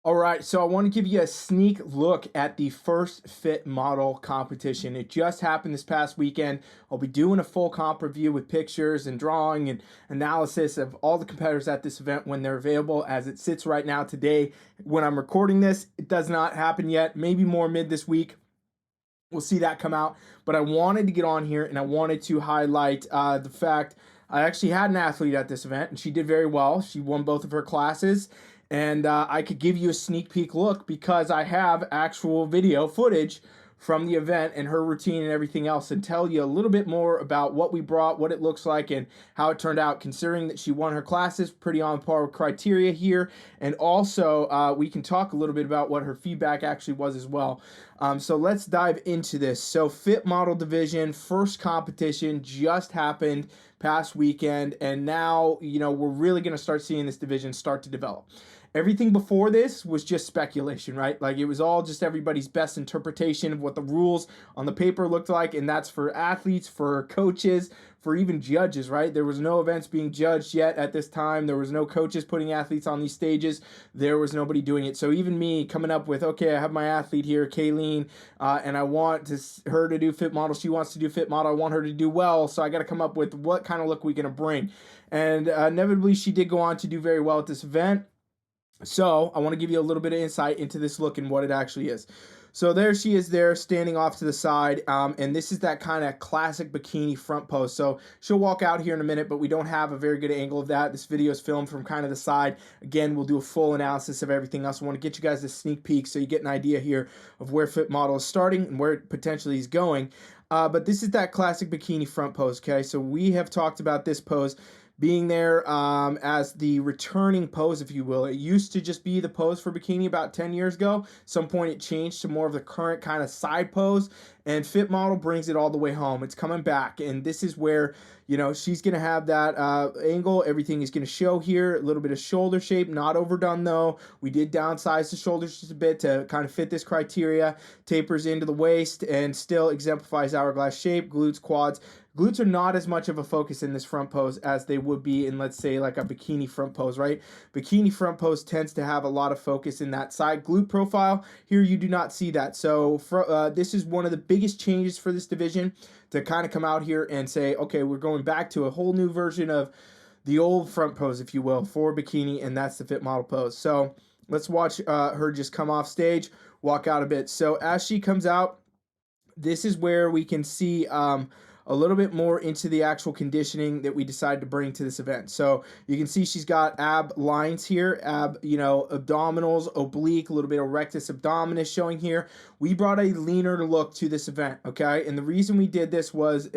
All right, so I want to give you a sneak look at the first fit model competition. It just happened this past weekend. I'll be doing a full comp review with pictures and drawing and analysis of all the competitors at this event when they're available. As it sits right now today, when I'm recording this, it does not happen yet. Maybe more mid this week. We'll see that come out. But I wanted to get on here and I wanted to highlight the fact I actually had an athlete at this event and she did very well. She won both of her classes. And I could give you a sneak peek look because I have actual video footage from the event and her routine and everything else, and tell you a little bit more about what we brought, what it looks like, and how it turned out, considering that she won her classes pretty on par with criteria here. And also, we can talk a little bit about what her feedback actually was as well. So let's dive into this. So fit model division, first competition just happened past weekend, and now, we're really going to start seeing this division start to develop. Everything before this was just speculation, right? Like, it was all just everybody's best interpretation of what the rules on the paper looked like, and that's for athletes, for coaches, for even judges, right? There was no events being judged yet at this time. There was no coaches putting athletes on these stages. There was nobody doing it. So even me coming up with, okay, I have my athlete here, Caileen, and I want her to do fit model. She wants to do fit model. I want her to do well, so I got to come up with what kind of look we're going to bring. And inevitably, she did go on to do very well at this event. So I want to give you a little bit of insight into this look and what it actually is. So there she is there standing off to the side, and this is that kind of classic bikini front pose. So she'll walk out here in a minute, but we don't have a very good angle of that. This video is filmed from kind of the side. Again, we'll do a full analysis of everything else. I want to get you guys a sneak peek so you get an idea here of where fit model is starting and where it potentially is going. But this is that classic bikini front pose, okay? So we have talked about this pose being there as the returning pose, if you will. It used to just be the pose for bikini about 10 years ago. Some point it changed to more of the current kind of side pose, and fit model brings it all the way home. It's coming back, and this is where, she's going to have that angle. Everything is going to show here. A little bit of shoulder shape, not overdone though. We did downsize the shoulders just a bit to kind of fit this criteria. Tapers into the waist and still exemplifies hourglass shape, glutes, quads. Glutes are not as much of a focus in this front pose as they would be in, let's say, like a bikini front pose, right? Bikini front pose tends to have a lot of focus in that side glute profile. Here you do not see that. So this is one of the biggest changes for this division, to kind of come out here and say, okay, we're going back to a whole new version of the old front pose, if you will, for bikini, and that's the fit model pose. So let's watch her just come off stage, walk out a bit. So as she comes out, this is where we can see a little bit more into the actual conditioning that we decided to bring to this event. So you can see she's got ab lines here, abdominals, oblique, a little bit of rectus abdominis showing here. We brought a leaner look to this event, okay? And the reason we did this was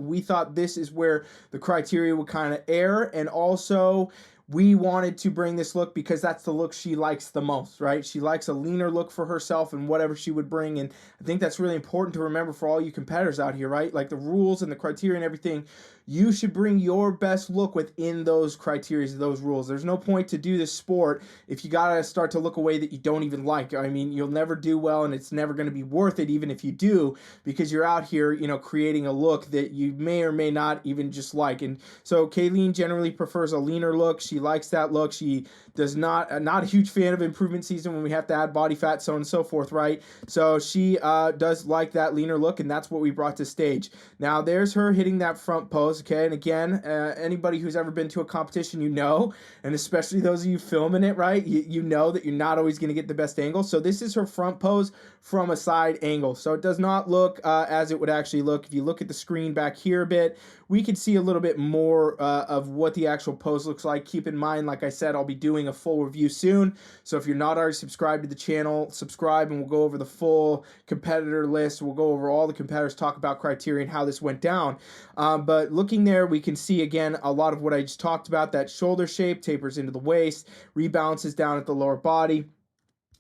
we thought this is where the criteria would kind of err, and also we wanted to bring this look because that's the look she likes the most, right? She likes a leaner look for herself and whatever she would bring. And I think that's really important to remember for all you competitors out here, right? Like the rules and the criteria and everything, you should bring your best look within those criteria, those rules. There's no point to do this sport if you got to start to look a way that you don't even like. I mean, you'll never do well, and it's never going to be worth it, even if you do, because you're out here, creating a look that you may or may not even just like. And so Caileen generally prefers a leaner look. She likes that look. She does not a huge fan of improvement season when we have to add body fat, so on and so forth, right? So she does like that leaner look, and that's what we brought to stage. Now there's her hitting that front pose, okay? And again, anybody who's ever been to a competition, and especially those of you filming it, right? You know that you're not always going to get the best angle. So this is her front pose from a side angle. So it does not look as it would actually look. If you look at the screen back here a bit, we can see a little bit more of what the actual pose looks like. Keep in mind, like I said, I'll be doing a full review soon. So if you're not already subscribed to the channel, subscribe, and we'll go over the full competitor list. We'll go over all the competitors, talk about criteria and how this went down. But looking there, we can see again a lot of what I just talked about. That shoulder shape tapers into the waist, rebalances down at the lower body.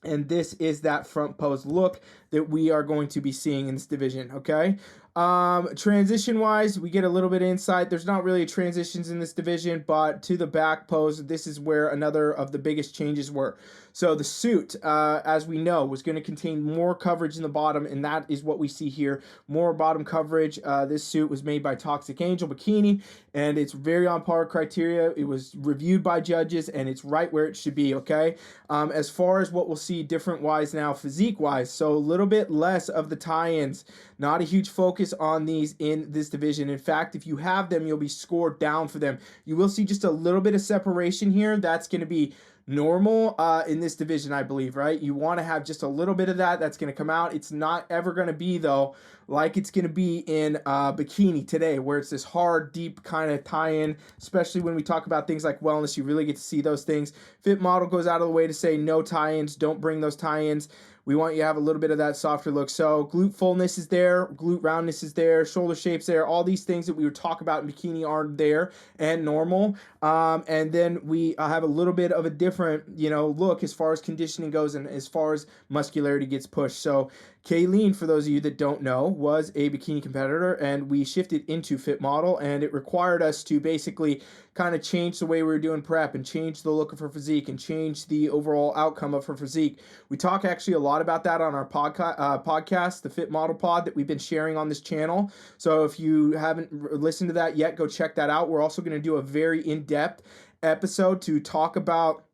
And this is that front pose look that we are going to be seeing in this division, okay? Transition wise, we get a little bit of insight. There's not really transitions in this division, but to the back pose, this is where another of the biggest changes were. So the suit, as we know, was going to contain more coverage in the bottom, and that is what we see here. More bottom coverage. This suit was made by Toxic Angel Bikini, and it's very on par criteria. It was reviewed by judges, and it's right where it should be, okay? As far as what we'll see different-wise now, physique-wise, so a little bit less of the tie-ins. Not a huge focus on these in this division. In fact, if you have them, you'll be scored down for them. You will see just a little bit of separation here. That's going to be normal in this division, I believe, right? You want to have just a little bit of that. That's going to come out. It's not ever going to be, though, like it's going to be in Bikini today, where it's this hard, deep kind of tie-in, especially when we talk about things like wellness. You really get to see those things. Fit Model goes out of the way to say no tie-ins. Don't bring those tie-ins. We want you to have a little bit of that softer look. So glute fullness is there, glute roundness is there, shoulder shapes there. All these things that we would talk about in Bikini are there and normal. And then we have a little bit of a different, look as far as conditioning goes and as far as muscularity gets pushed. So Caileen, for those of you that don't know, was a Bikini competitor, and we shifted into Fit Model, and it required us to basically kind of change the way we were doing prep and change the look of her physique and change the overall outcome of her physique. We talk actually a lot about that on our podcast, the Fit Model Pod, that we've been sharing on this channel. So if you haven't listened to that yet, go check that out. We're also going to do a very in-depth episode to talk about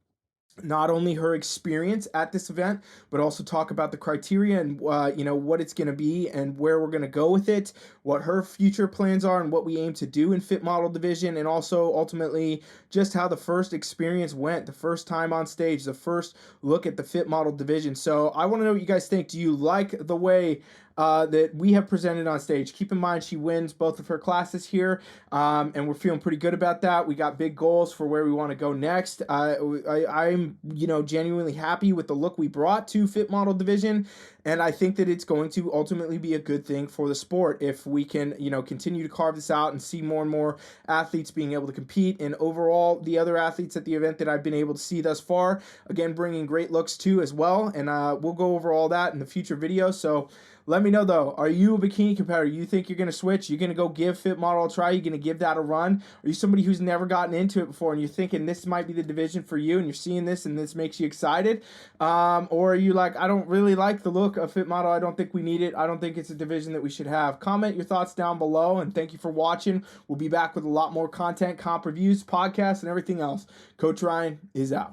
not only her experience at this event, but also talk about the criteria and, what it's going to be and where we're going to go with it, what her future plans are and what we aim to do in Fit Model division, and also ultimately just how the first experience went, the first time on stage, the first look at the Fit Model division. So I want to know what you guys think. Do you like the way that we have presented on stage? Keep in mind she wins both of her classes here, and we're feeling pretty good about that. We got big goals for where we want to go next. I'm genuinely happy with the look we brought to Fit Model division, and I think that it's going to ultimately be a good thing for the sport if we can continue to carve this out and see more and more athletes being able to compete, and overall the other athletes at the event that I've been able to see thus far, again, bringing great looks too as well. And we'll go over all that in the future videos. So let me know, though. Are you a Bikini competitor? You think you're going to switch? You're going to go give Fit Model a try? You're going to give that a run? Are you somebody who's never gotten into it before and you're thinking this might be the division for you and you're seeing this and this makes you excited? Or are you like, I don't really like the look of Fit Model. I don't think we need it. I don't think it's a division that we should have. Comment your thoughts down below, and thank you for watching. We'll be back with a lot more content, comp reviews, podcasts, and everything else. Coach Ryan is out.